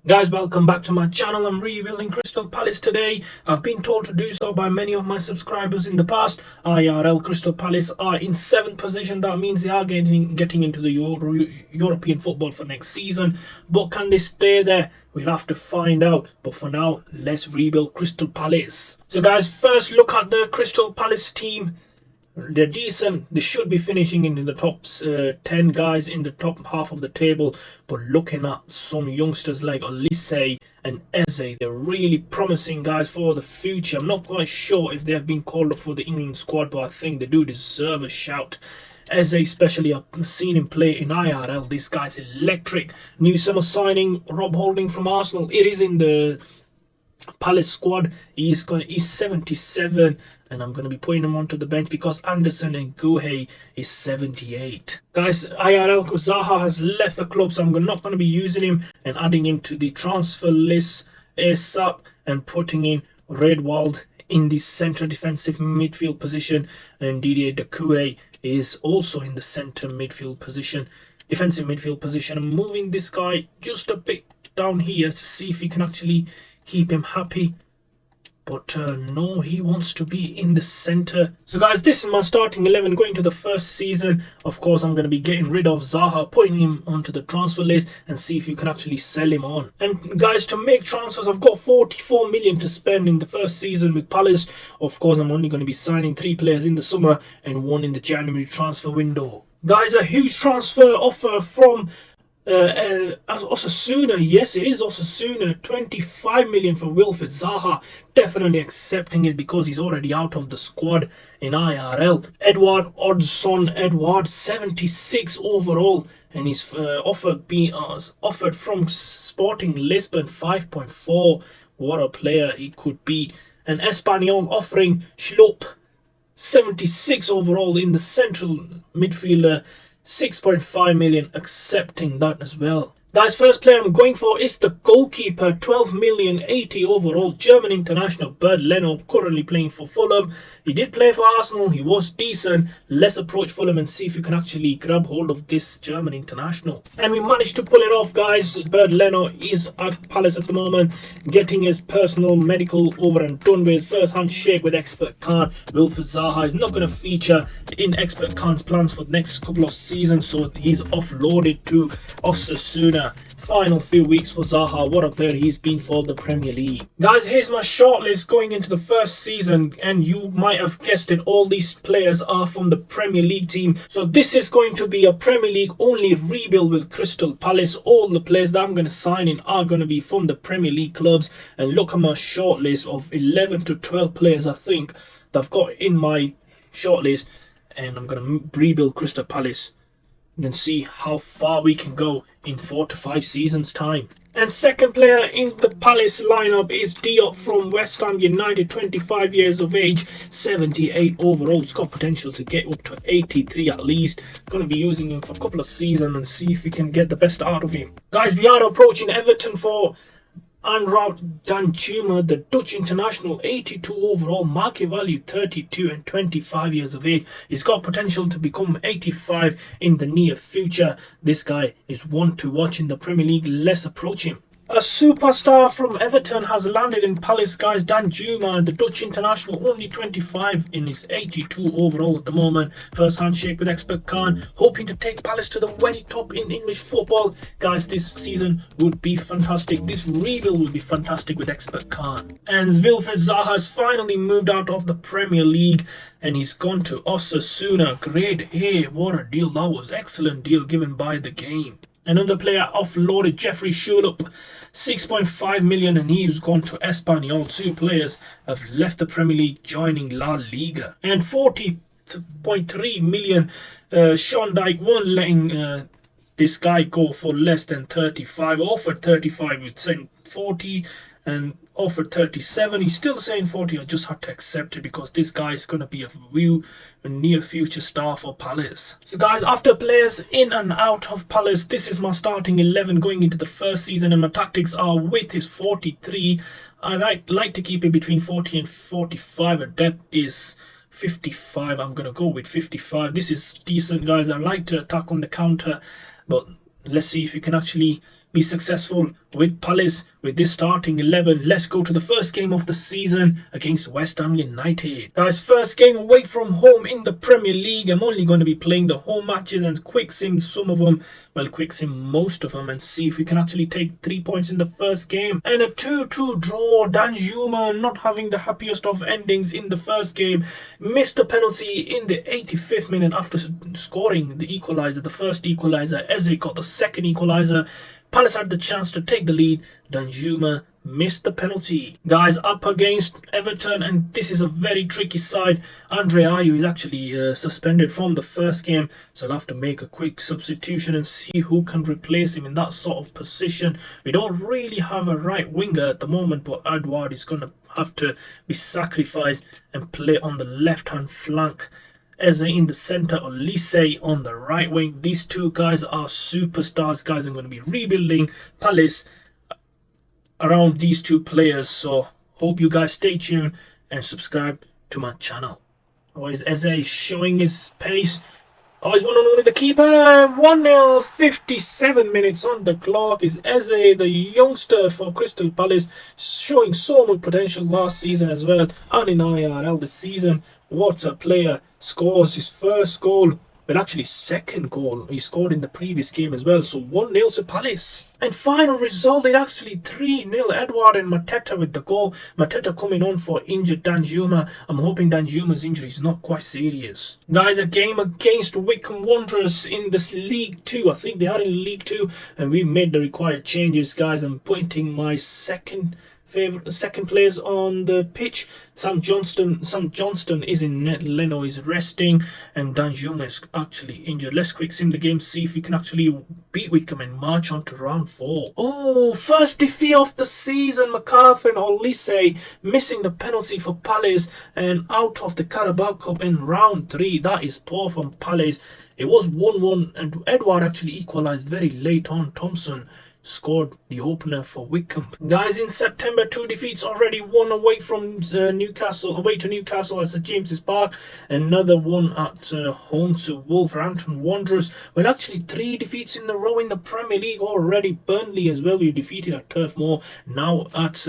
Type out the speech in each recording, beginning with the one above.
Guys, welcome back to my channel. I'm rebuilding Crystal Palace today. I've been told to do so by many of my subscribers in the past. IRL Crystal Palace are in 7th position. That means they are getting into the European football for next season. But can they stay there? We'll have to find out. But for now, let's rebuild Crystal Palace. So guys, first look at the Crystal Palace team. They're decent. They should be finishing in the top 10 guys in the top half of the table. But looking at some youngsters like Olise and Eze, they're really promising guys for the future. I'm not quite sure if they have been called up for the England squad, but I think they do deserve a shout. Eze especially, I've seen him play in IRL. This guy's electric. New summer signing, Rob Holding from Arsenal. It is in the Palace squad. He's 77, and I'm going to be putting him onto the bench because Anderson and Guhe is 78. Guys, IRL Zaha has left the club, so I'm not going to be using him and adding him to the transfer list ASAP and putting in Redwald in the centre defensive midfield position, and Didier Doucouré is also in the centre midfield position, defensive midfield position. I'm moving this guy just a bit down here to see if he can actually keep him happy, but no, he wants to be in the center. So guys, this is my starting 11 going to the first season. Of course, I'm going to be getting rid of Zaha, putting him onto the transfer list and see if you can actually sell him on. And guys, to make transfers, I've got 44 million to spend in the first season with Palace. Of course, I'm only going to be signing 3 players in the summer and 1 in the January transfer window. Guys, a huge transfer offer from Osasuna. Yes, it is Osasuna. 25 million for Wilfried Zaha. Definitely accepting it because he's already out of the squad in IRL. Edward Odson, 76 overall, and he's offered from Sporting Lisbon 5.4. What a player he could be. And Espanyol offering Schlupp 76 overall in the central midfielder. 6.5 million, accepting that as well. Guys, first player I'm going for is the goalkeeper. 12 million, 80 overall, German international Bernd Leno, currently playing for Fulham. He did play for Arsenal, he was decent. Let's approach Fulham and see if we can actually grab hold of this German international. And we managed to pull it off, guys. Bernd Leno is at Palace at the moment, getting his personal medical over and done with. First handshake with Expert Khan. Wilfried Zaha is not going to feature in Expert Khan's plans for the next couple of seasons, so he's offloaded to Osasuna. Final few weeks for Zaha. What a player he's been for the Premier League. Guys, here's my shortlist going into the first season, and you might have guessed it, all these players are from the Premier League team. So this is going to be a Premier League only rebuild with Crystal Palace. All the players that I'm going to sign in are going to be from the Premier League clubs. And look at my shortlist of 11 to 12 players I think that I've got in my shortlist, and I'm going to rebuild Crystal Palace and see how far we can go in 4 to 5 seasons time. And second player in the Palace lineup is Diop from West Ham United, 25 years of age, 78 overall. He's got potential to get up to 83 at least. Going to be using him for a couple of seasons and see if we can get the best out of him. Guys, we are approaching Everton for Anraout Danjuma, the Dutch international, 82 overall, market value 32 and 25 years of age. He's got potential to become 85 in the near future. This guy is one to watch in the Premier League. Let's approach him. A superstar from Everton has landed in Palace, guys. Danjuma, the Dutch international, only 25 in his 82 overall at the moment. First handshake with Expert Khan, hoping to take Palace to the very top in English football. Guys, this season would be fantastic. This rebuild will be fantastic with Expert Khan. And Wilfried Zaha has finally moved out of the Premier League and he's gone to Osasuna. Grade A. What a deal that was. Excellent deal given by the game. Another player offloaded, Jeffrey Schlupp, 6.5 million, and he's gone to Espanyol. 2 players have left the Premier League, joining La Liga. And 40.3 million, Sean Dyke won, letting this guy go for less than 35. Offered 35, with saying 40, and offered 37. He's still saying 40. I just had to accept it because this guy is going to be a near future star for Palace. So guys, after players in and out of Palace, this is my starting 11 going into the first season, and my tactics are width is 43. I like to keep it between 40 and 45, and depth is 55. I'm going to go with 55. This is decent, guys. I like to attack on the counter, but let's see if you can actually be successful with Palace with this starting 11. Let's go to the first game of the season against West Ham United. Guys, first game away from home in the Premier League. I'm only going to be playing the home matches and quick sim some of them. Well, quick sim most of them, and see if we can actually take 3 points in the first game. And a 2-2 draw. Danjuma not having the happiest of endings in the first game. Missed a penalty in the 85th minute after scoring the equaliser, the first equaliser. Eze got the second equaliser. Palace had the chance to take the lead. Danjuma missed the penalty. Guys, up against Everton, and this is a very tricky side. Andre Ayew is actually suspended from the first game, so I'll have to make a quick substitution and see who can replace him in that sort of position. We don't really have a right winger at the moment, but Edouard is going to have to be sacrificed and play on the left-hand flank. Eze in the centre, Olise on the right wing. These two guys are superstars, guys. I'm going to be rebuilding Palace around these two players, so hope you guys stay tuned and subscribe to my channel. Oh, is Eze showing his pace? Oh, he's 1-on-1 with the keeper. 1-0, 57 minutes on the clock. Is Eze, the youngster for Crystal Palace, showing so much potential last season as well, and in IRL this season. What a player. Scores his first goal, but actually second goal. He scored in the previous game as well. So 1-0 to Palace. And final result, it actually 3-0. Edouard and Mateta with the goal. Mateta coming on for injured Danjuma. I'm hoping Danjuma's injury is not quite serious. Guys, a game against Wycombe Wanderers in this League 2. I think they are in League 2, and we made the required changes, guys. I'm putting my second players on the pitch. Sam Johnston is in net. Leno is resting, and Danjuma is actually injured. Let's quick sim the game, see if we can actually beat Wycombe and march on to round 4. Oh, first defeat of the season. MacArthur and Olise missing the penalty for Palace and out of the Carabao Cup in round 3. That is poor from Palace. It was 1-1, and Edouard actually equalised very late on. Thompson scored the opener for Wycombe. Guys, in September, 2 defeats already. One away from Newcastle, away to Newcastle at St James's Park. Another one at home to Wolverhampton Wanderers. Well, actually 3 defeats in a row in the Premier League already. Burnley as well, we defeated at Turf Moor. Now at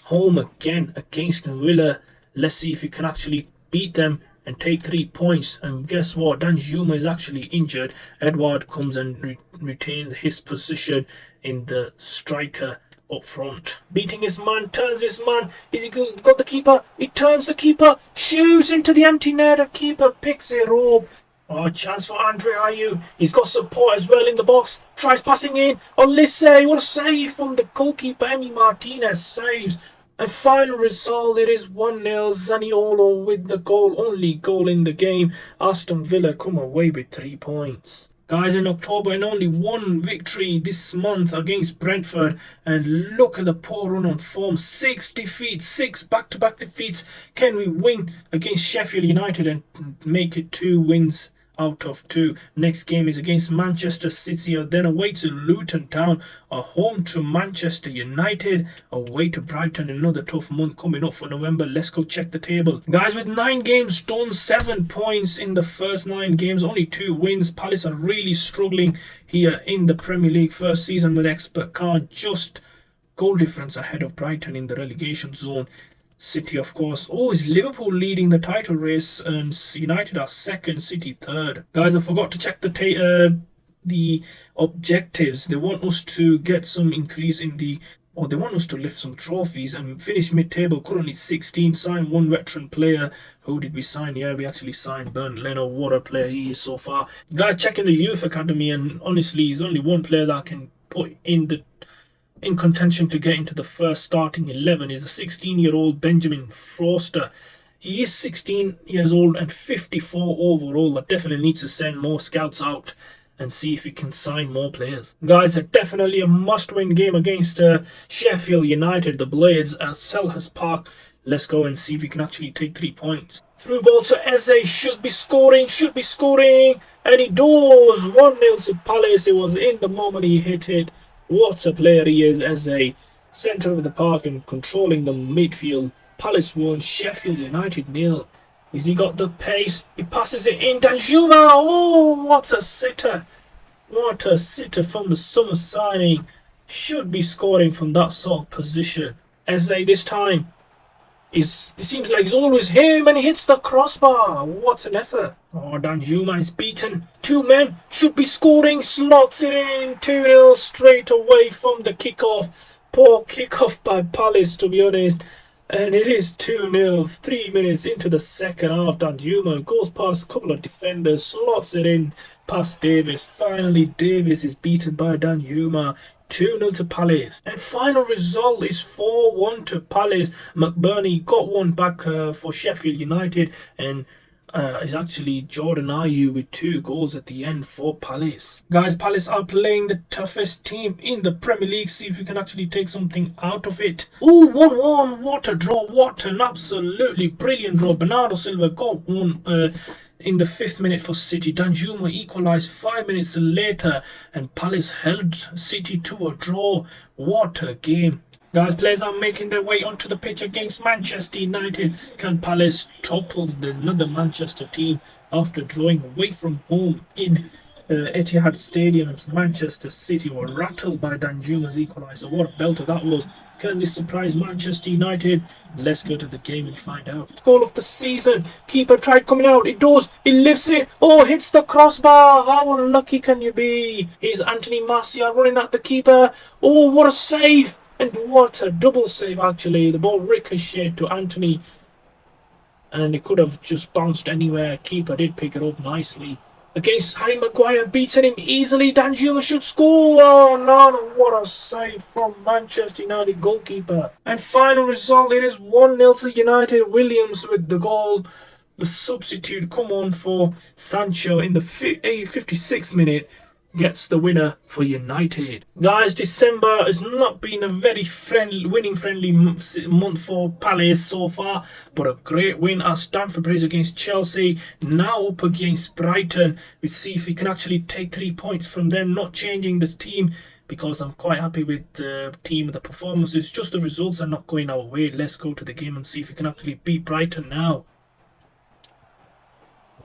home again against Villa. Let's see if we can actually beat them and take 3 points. And guess what? Danjuma is actually injured. Edouard comes and retains his position in the striker up front. Beating his man, turns his man. Is he got the keeper? He turns the keeper, shoots into the empty net. The keeper picks it up. Oh, chance for Andre Ayew. He's got support as well in the box. Tries passing in. Olise, what a save from the goalkeeper. Emi Martinez saves. And final result, it is 1-0. Zaniolo with the goal, only goal in the game. Aston Villa come away with 3 points. Guys, in October, and only 1 victory this month against Brentford. And look at the poor run on form. 6 defeats, 6 back-to-back defeats. Can we win against Sheffield United and make it 2 wins out of 2? Next game is against Manchester City, then away to Luton Town, a home to Manchester United, away to Brighton. Another tough month coming up for November. Let's go check the table. Guys, with 9 games done, 7 points in the first 9 games, only 2 wins. Palace are really struggling here in the Premier League. First season with expert card, just goal difference ahead of Brighton in the relegation zone. City, of course. Oh, is Liverpool leading the title race, and United are second, City third. Guys, I forgot to check the objectives. They want us to get some increase in the, or they want us to lift some trophies and finish mid-table. Currently 16. Sign 1 veteran player. Who did we sign? Yeah, we actually signed Bernd Leno. What a player he is so far. Guys, checking the youth academy, and honestly, there's only 1 player that can put in contention to get into the first starting 11 is a 16-year-old Benjamin Forster. He is 16 years old and 54 overall. I definitely need to send more scouts out and see if we can sign more players. Guys, definitely a must-win game against Sheffield United, the Blades, at Selhurst Park. Let's go and see if we can actually take 3 points. Through ball to Eze, should be scoring, and he does. 1-0 to Palace. It was in the moment he hit it. What a player he is as a centre of the park and controlling the midfield. Palace 1, Sheffield United 0. Has he got the pace? He passes it in. Danjuma. Oh, what a sitter. What a sitter from the summer signing. Should be scoring from that sort of position. Eze this time. It seems like it's always him and he hits the crossbar. What an effort. Oh, Danjuma is beaten. Two men should be scoring. Slots it in. 2-0 straight away from the kickoff. Poor kickoff by Palace, to be honest. And it is 2-0, 3 minutes into the second half. Danjuma goes past a couple of defenders, slots it in past Davis. Finally, Davis is beaten by Danjuma. 2-0 to Palace. And final result is 4-1 to Palace. McBurney got one back for Sheffield United, and is actually Jordan Ayew with 2 goals at the end for Palace. Guys, Palace are playing the toughest team in the Premier League. See if we can actually take something out of it. Ooh, 1-1. What a draw. What an absolutely brilliant draw. Bernardo Silva got one in the 5th minute for City. Danjuma equalised 5 minutes later, and Palace held City to a draw. What a game. Guys, players are making their way onto the pitch against Manchester United. Can Palace topple another Manchester team after drawing away from home in Etihad Stadium? Manchester City were rattled by Danjuma's equaliser. What a belter that was. Can this surprise Manchester United? Let's go to the game and find out. Goal of the season. Keeper tried coming out. It does. It lifts it. Oh, hits the crossbar. How unlucky can you be? Here's Anthony Martial running at the keeper. Oh, what a save. And what a double save, actually. The ball ricocheted to Anthony, and it could have just bounced anywhere. Keeper did pick it up nicely. Against Harry Maguire, beating him easily. Danjuma should score. Oh, no, what a save from Manchester United goalkeeper. And final result, it is 1-0 to United. Williams with the goal. The substitute come on for Sancho in the 56th minute. Gets the winner for United. Guys, December has not been a very winning-friendly month for Palace so far, but a great win at Stamford Bridge against Chelsea. Now up against Brighton. We see if we can actually take 3 points from them, not changing the team, because I'm quite happy with the team and the performances. Just the results are not going our way. Let's go to the game and see if we can actually beat Brighton now.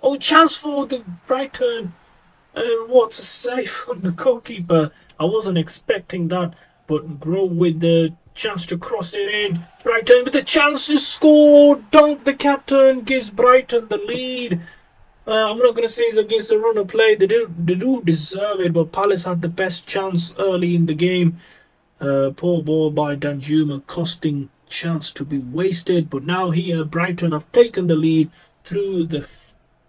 Oh, chance for the Brighton. And what a save from the goalkeeper. I wasn't expecting that, but Grow with the chance to cross it in. Brighton with the chance to score. Dunk, the captain, gives Brighton the lead. I'm not going to say it's against the run of play. They do deserve it, but Palace had the best chance early in the game. Poor ball by Danjuma, costing chance to be wasted. But now here, Brighton have taken the lead through the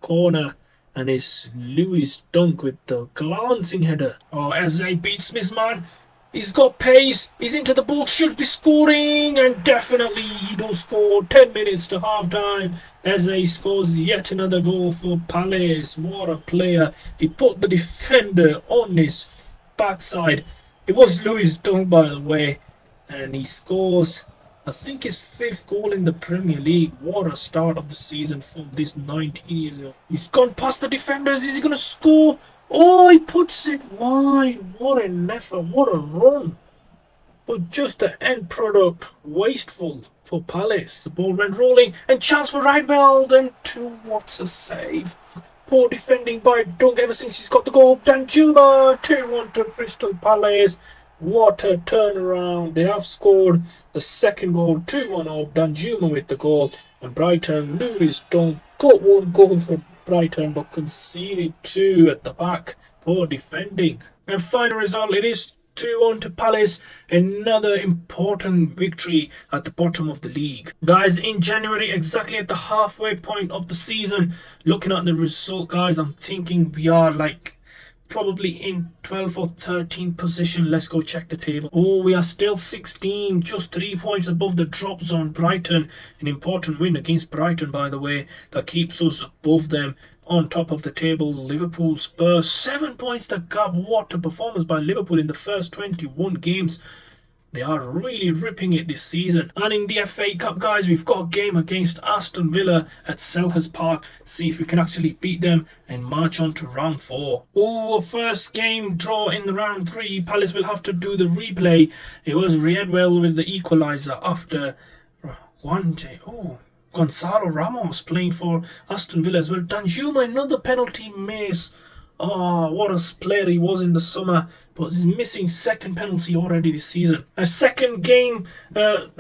corner. And it's Lewis Dunk with the glancing header. Oh, Eze beats Smithman. He's got pace. He's into the box. Should be scoring. And definitely he does score. 10 minutes to half time. Eze scores yet another goal for Palace. What a player. He put the defender on his backside. It was Lewis Dunk, by the way. And he scores, I think, his 5th goal in the Premier League. What a start of the season from this 19-year-old. He's gone past the defenders. Is he going to score? Oh, he puts it wide. What an effort. What a run. But just the end product, wasteful for Palace. The ball went rolling and chance for Rydberg. And what a save. Poor defending by Dunk ever since he's got the goal. Danjuma 2-1 to Crystal Palace. What a turnaround. They have scored the second goal, 2-1 of Danjuma with the goal. And Brighton, Lewis Dunk got one goal for Brighton, but conceded 2 at the back. Poor defending. And final result, it is 2-1 to Palace. Another important victory at the bottom of the league. Guys, in January, exactly at the halfway point of the season, looking at the result, guys, I'm thinking we are like probably in 12th or 13th position. Let's go check the table. Oh, we are still 16, just 3 points above the drop zone. Brighton, an important win against Brighton, by the way, that keeps us above them. On top of the table, Liverpool, Spurs, 7 points the gap. What a performance by Liverpool in the first 21 games. They are really ripping it this season. And in the FA Cup, guys, we've got a game against Aston Villa at Selhurst Park. See if we can actually beat them and march on to round 4. Oh, first game draw in the round 3. Palace will have to do the replay. It was Riedwell with the equaliser after one day. Oh, Gonzalo Ramos playing for Aston Villa as well. Danjuma, another penalty miss. Oh, what a player he was in the summer, but he's missing second penalty already this season. A second game, third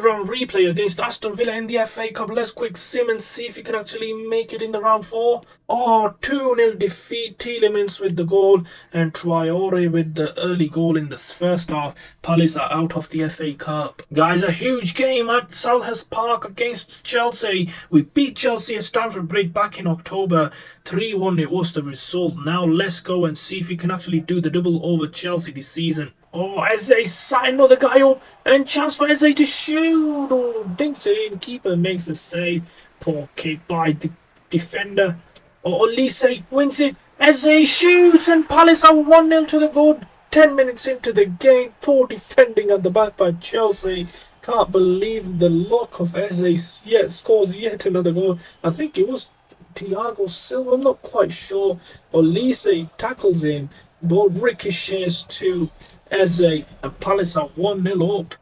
round replay against Aston Villa in the FA Cup. Let's quick sim and see if he can actually make it in the round 4. Oh, 2-0 defeat. Tielemans with the goal and Traore with the early goal in the first half. Palace are out of the FA Cup. Guys, a huge game at Selhurst Park against Chelsea. We beat Chelsea at Stamford Bridge back in October. 3-1 it was the result. Now let's go and see if we can actually do the double over Chelsea this season. Oh, Eze signed another guy up and chance for Eze to shoot. Oh, dinks it in. Keeper makes a save. Poor kick by the defender. Oh, Olise wins it. Eze shoots and Palace are 1-0 to the goal. 10 minutes into the game. Poor defending at the back by Chelsea. Can't believe the luck of Eze. Yet scores yet another goal. I think it was Thiago Silva, I'm not quite sure. Olise tackles him. Ball ricochets to Eze and Palace are 1-0 up.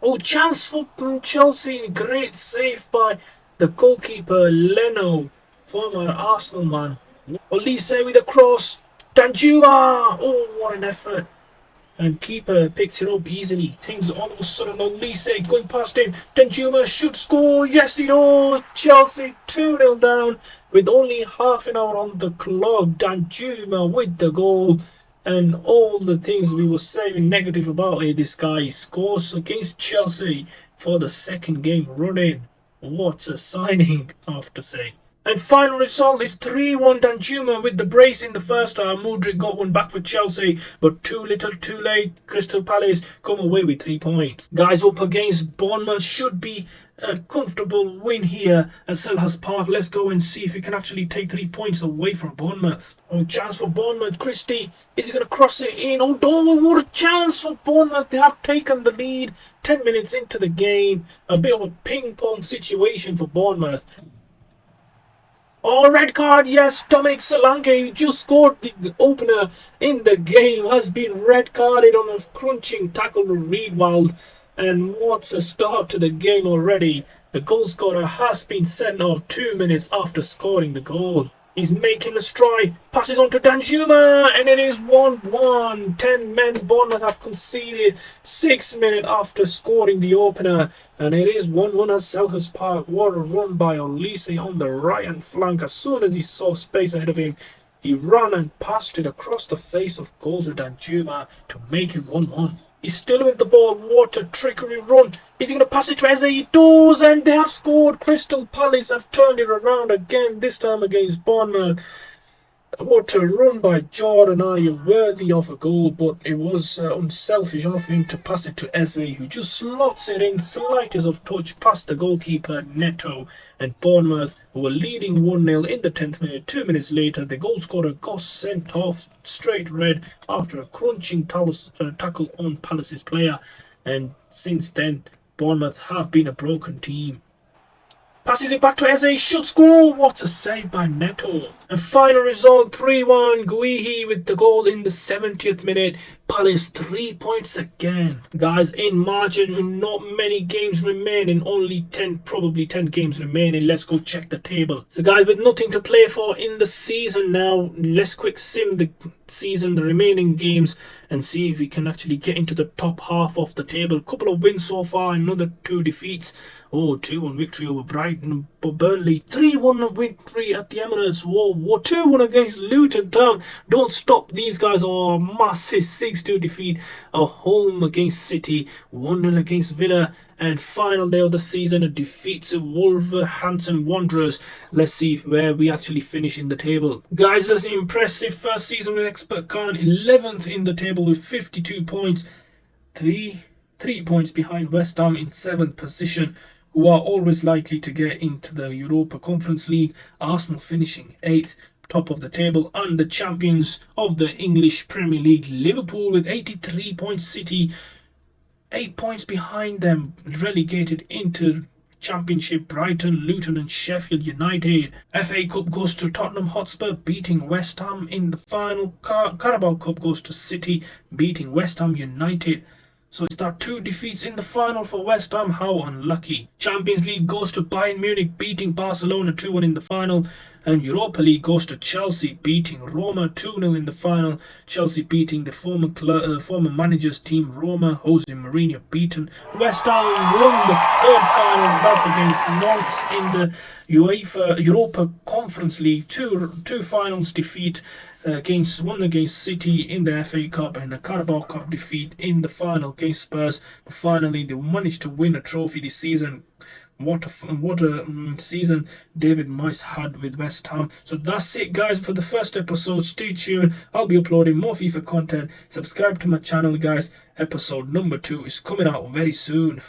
Oh, chance for Chelsea. Great save by the goalkeeper Leno, former Arsenal man. Olise with a cross. Danjuma. Oh, what an effort. And keeper picks it up easily. Things all of a sudden Olise going past him. Danjuma should score. Yes, he does. Chelsea 2-0 down with only half an hour on the clock. Danjuma with the goal. And all the things we were saying negative about it, this guy scores against Chelsea for the second game running. What a signing, I have to say. And final result is 3-1 Danjuma with the brace in the first half. Mudryk got one back for Chelsea, but too little too late. Crystal Palace come away with 3 points. Guys, up against Bournemouth should be a comfortable win here at Selhurst Park. Let's go and see if we can actually take 3 points away from Bournemouth. Oh, chance for Bournemouth. Christie, is he going to cross it in? Oh, what a chance for Bournemouth. They have taken the lead 10 minutes into the game. A bit of a ping-pong situation for Bournemouth. Oh, red card, yes. Dominic Solanke, who just scored the opener in the game, has been red carded on a crunching tackle to Riedwald. And what's a start to the game already. The goal scorer has been sent off 2 minutes after scoring the goal. He's making a stride, passes on to Danjuma, and it is 1-1. 10 men Bournemouth have conceded 6 minutes after scoring the opener. And it is 1-1 at Selhurst Park. What a run by Olise on the right-hand flank. As soon as he saw space ahead of him, he ran and passed it across the face of goal to Danjuma to make it 1-1. He's still with the ball. What a trickery run. Is he going to pass it to Eze? He does, and they have scored. Crystal Palace have turned it around again, this time against Bournemouth. What a run by Jordan Ayew, worthy of a goal, but it was unselfish of him to pass it to Eze, who just slots it in, slightest of touch past the goalkeeper Neto. And Bournemouth, who were leading 1-0 in the 10th minute, 2 minutes later, the goal scorer got sent off straight red after a crunching tackle on Palace's player. And since then, Bournemouth have been a broken team. Passes it back to Eze, should score. What a save by Neto. And final result 3-1. Guihi with the goal in the 70th minute. Palace 3 points again. Guys, in margin, not many games remaining. Only 10, probably 10 games remaining. Let's go check the table. So guys, with nothing to play for in the season now, let's quick sim the season, the remaining games, and see if we can actually get into the top half of the table. Couple of wins so far, another 2 defeats. Oh, 2-1 victory over Brighton, but Burnley 3-1 victory at the Emirates. Whoa, 2-1 against Luton Town. Don't stop these guys. Oh, massive 6-2 defeat at home against City. 1-0 against Villa. And final day of the season, a defeat to Wolverhampton Wanderers. Let's see where we actually finish in the table. Guys, that's an impressive first season with Expert Khan. 11th in the table with 52 points. 3 points behind West Ham in 7th position, who are always likely to get into the Europa Conference League. Arsenal finishing 8th, top of the table, and the champions of the English Premier League, Liverpool, with 83 points. City 8 points behind them, relegated into Championship. Brighton, Luton and Sheffield United. FA Cup goes to Tottenham Hotspur, beating West Ham in the final. Carabao Cup goes to City, beating West Ham United. So is that 2 defeats in the final for West Ham? How unlucky. Champions League goes to Bayern Munich beating Barcelona 2-1 in the final. And Europa League goes to Chelsea beating Roma 2-0 in the final. Chelsea beating the former manager's team Roma, Jose Mourinho beaten. West Ham won the third final. That's against Nantes in the Europa Conference League. Two finals defeat. One against City in the FA Cup and a Carabao Cup defeat in the final against Spurs. But finally, they managed to win a trophy this season. What a season David Moyes had with West Ham. So that's it, guys, for the first episode. Stay tuned. I'll be uploading more FIFA content. Subscribe to my channel, guys. Episode number 2 is coming out very soon.